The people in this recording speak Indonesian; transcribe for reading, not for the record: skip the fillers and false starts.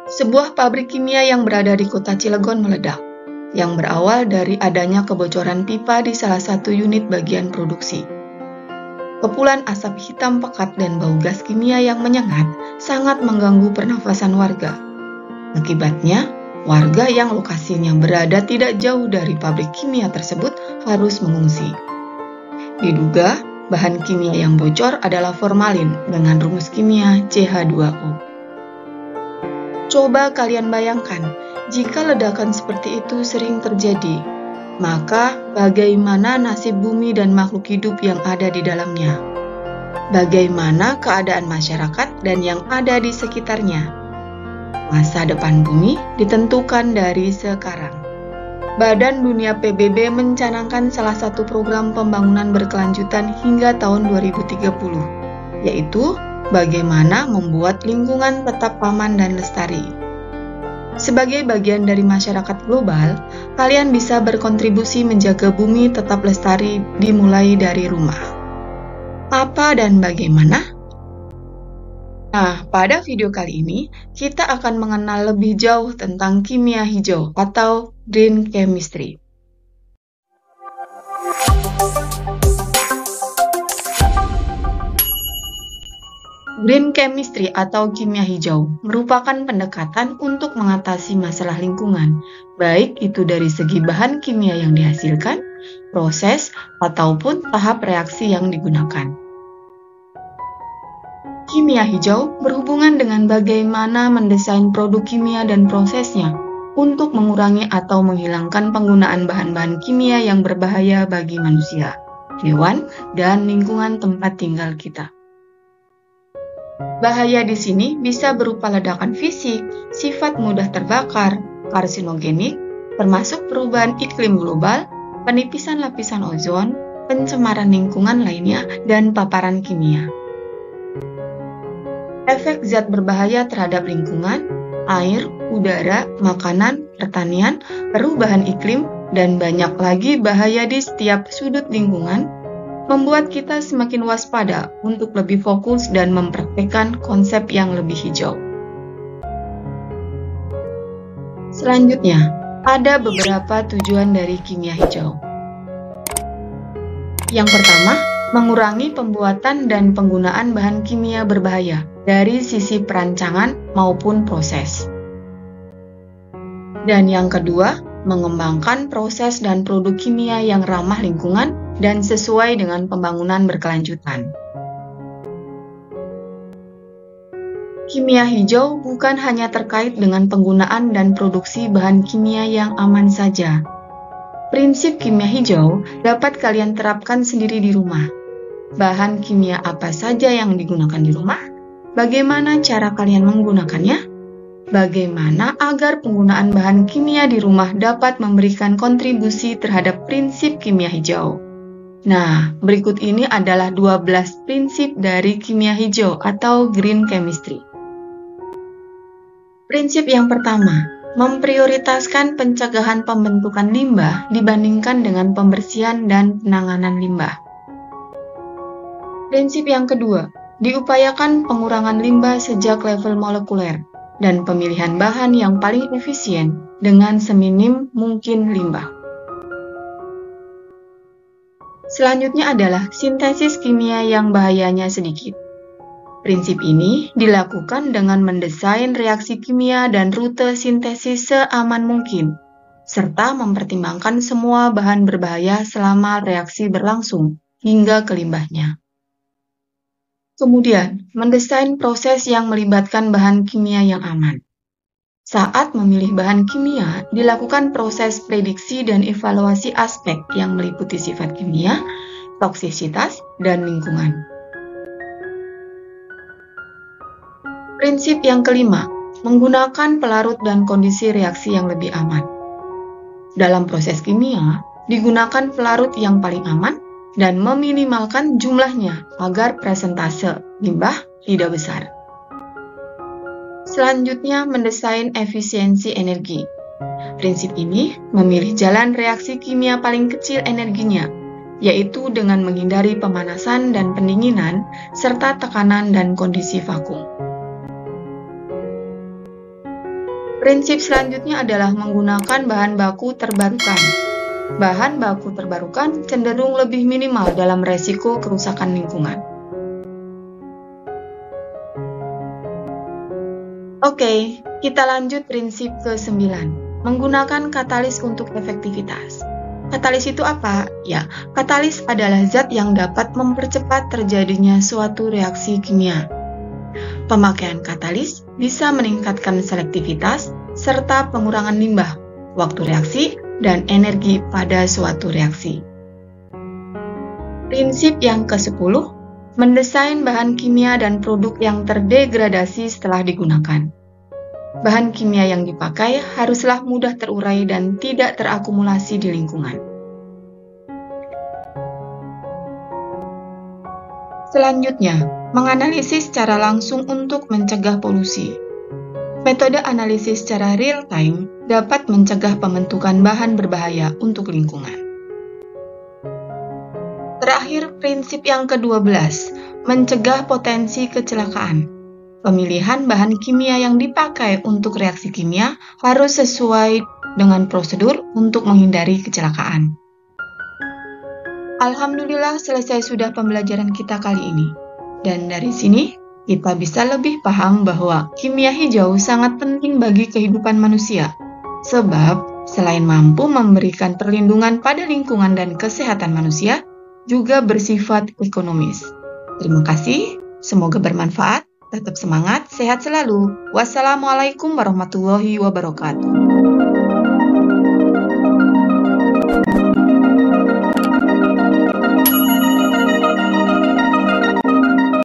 Sebuah pabrik kimia yang berada di kota Cilegon meledak, yang berawal dari adanya kebocoran pipa di salah satu unit bagian produksi. Kepulan asap hitam pekat dan bau gas kimia yang menyengat sangat mengganggu pernafasan warga. Akibatnya, warga yang lokasinya berada tidak jauh dari pabrik kimia tersebut harus mengungsi. Diduga, bahan kimia yang bocor adalah formalin dengan rumus kimia CH2O. Coba kalian bayangkan, jika ledakan seperti itu sering terjadi, maka bagaimana nasib bumi dan makhluk hidup yang ada di dalamnya? Bagaimana keadaan masyarakat dan yang ada di sekitarnya? Masa depan bumi ditentukan dari sekarang. Badan Dunia PBB mencanangkan salah satu program pembangunan berkelanjutan hingga tahun 2030, yaitu bagaimana membuat lingkungan tetap aman dan lestari. Sebagai bagian dari masyarakat global, kalian bisa berkontribusi menjaga bumi tetap lestari dimulai dari rumah. Apa dan bagaimana? Nah, pada video kali ini, kita akan mengenal lebih jauh tentang kimia hijau atau green chemistry. Green chemistry atau kimia hijau merupakan pendekatan untuk mengatasi masalah lingkungan, baik itu dari segi bahan kimia yang dihasilkan, proses, ataupun tahap reaksi yang digunakan. Kimia hijau berhubungan dengan bagaimana mendesain produk kimia dan prosesnya untuk mengurangi atau menghilangkan penggunaan bahan-bahan kimia yang berbahaya bagi manusia, hewan, dan lingkungan tempat tinggal kita. Bahaya di sini bisa berupa ledakan fisik, sifat mudah terbakar, karsinogenik, termasuk perubahan iklim global, penipisan lapisan ozon, pencemaran lingkungan lainnya, dan paparan kimia. Efek zat berbahaya terhadap lingkungan, air, udara, makanan, pertanian, perubahan iklim, dan banyak lagi bahaya di setiap sudut lingkungan, membuat kita semakin waspada untuk lebih fokus dan mempraktikkan konsep yang lebih hijau. Selanjutnya, ada beberapa tujuan dari kimia hijau. Yang pertama, mengurangi pembuatan dan penggunaan bahan kimia berbahaya dari sisi perancangan maupun proses. Dan yang kedua, mengembangkan proses dan produk kimia yang ramah lingkungan dan sesuai dengan pembangunan berkelanjutan. Kimia hijau bukan hanya terkait dengan penggunaan dan produksi bahan kimia yang aman saja. Prinsip kimia hijau dapat kalian terapkan sendiri di rumah. Bahan kimia apa saja yang digunakan di rumah? Bagaimana cara kalian menggunakannya? Bagaimana agar penggunaan bahan kimia di rumah dapat memberikan kontribusi terhadap prinsip kimia hijau? Nah, berikut ini adalah 12 prinsip dari kimia hijau atau green chemistry. Prinsip yang pertama, memprioritaskan pencegahan pembentukan limbah dibandingkan dengan pembersihan dan penanganan limbah. Prinsip yang kedua, diupayakan pengurangan limbah sejak level molekuler dan pemilihan bahan yang paling efisien dengan seminim mungkin limbah. Selanjutnya adalah sintesis kimia yang bahayanya sedikit. Prinsip ini dilakukan dengan mendesain reaksi kimia dan rute sintesis seaman mungkin, serta mempertimbangkan semua bahan berbahaya selama reaksi berlangsung hingga ke limbahnya. Kemudian, mendesain proses yang melibatkan bahan kimia yang aman. Saat memilih bahan kimia, dilakukan proses prediksi dan evaluasi aspek yang meliputi sifat kimia, toksisitas, dan lingkungan. Prinsip yang kelima, menggunakan pelarut dan kondisi reaksi yang lebih aman. Dalam proses kimia, digunakan pelarut yang paling aman dan meminimalkan jumlahnya agar presentase limbah tidak besar. Selanjutnya, mendesain efisiensi energi. Prinsip ini memilih jalan reaksi kimia paling kecil energinya, yaitu dengan menghindari pemanasan dan pendinginan, serta tekanan dan kondisi vakum. Prinsip selanjutnya adalah menggunakan bahan baku terbarukan. Bahan baku terbarukan cenderung lebih minimal dalam resiko kerusakan lingkungan. Oke, kita lanjut prinsip ke-9, menggunakan katalis untuk efektivitas. Katalis itu apa? Ya, katalis adalah zat yang dapat mempercepat terjadinya suatu reaksi kimia. Pemakaian katalis bisa meningkatkan selektivitas serta pengurangan limbah, waktu reaksi, dan energi pada suatu reaksi. Prinsip yang ke-10, mendesain bahan kimia dan produk yang terdegradasi setelah digunakan. Bahan kimia yang dipakai haruslah mudah terurai dan tidak terakumulasi di lingkungan. Selanjutnya, menganalisis secara langsung untuk mencegah polusi. Metode analisis secara real-time dapat mencegah pembentukan bahan berbahaya untuk lingkungan. Terakhir, prinsip yang ke-12, mencegah potensi kecelakaan. Pemilihan bahan kimia yang dipakai untuk reaksi kimia harus sesuai dengan prosedur untuk menghindari kecelakaan. Alhamdulillah selesai sudah pembelajaran kita kali ini. Dan dari sini, kita bisa lebih paham bahwa kimia hijau sangat penting bagi kehidupan manusia. Sebab, selain mampu memberikan perlindungan pada lingkungan dan kesehatan manusia, juga bersifat ekonomis. Terima kasih, semoga bermanfaat, tetap semangat, sehat selalu. Wassalamualaikum warahmatullahi wabarakatuh.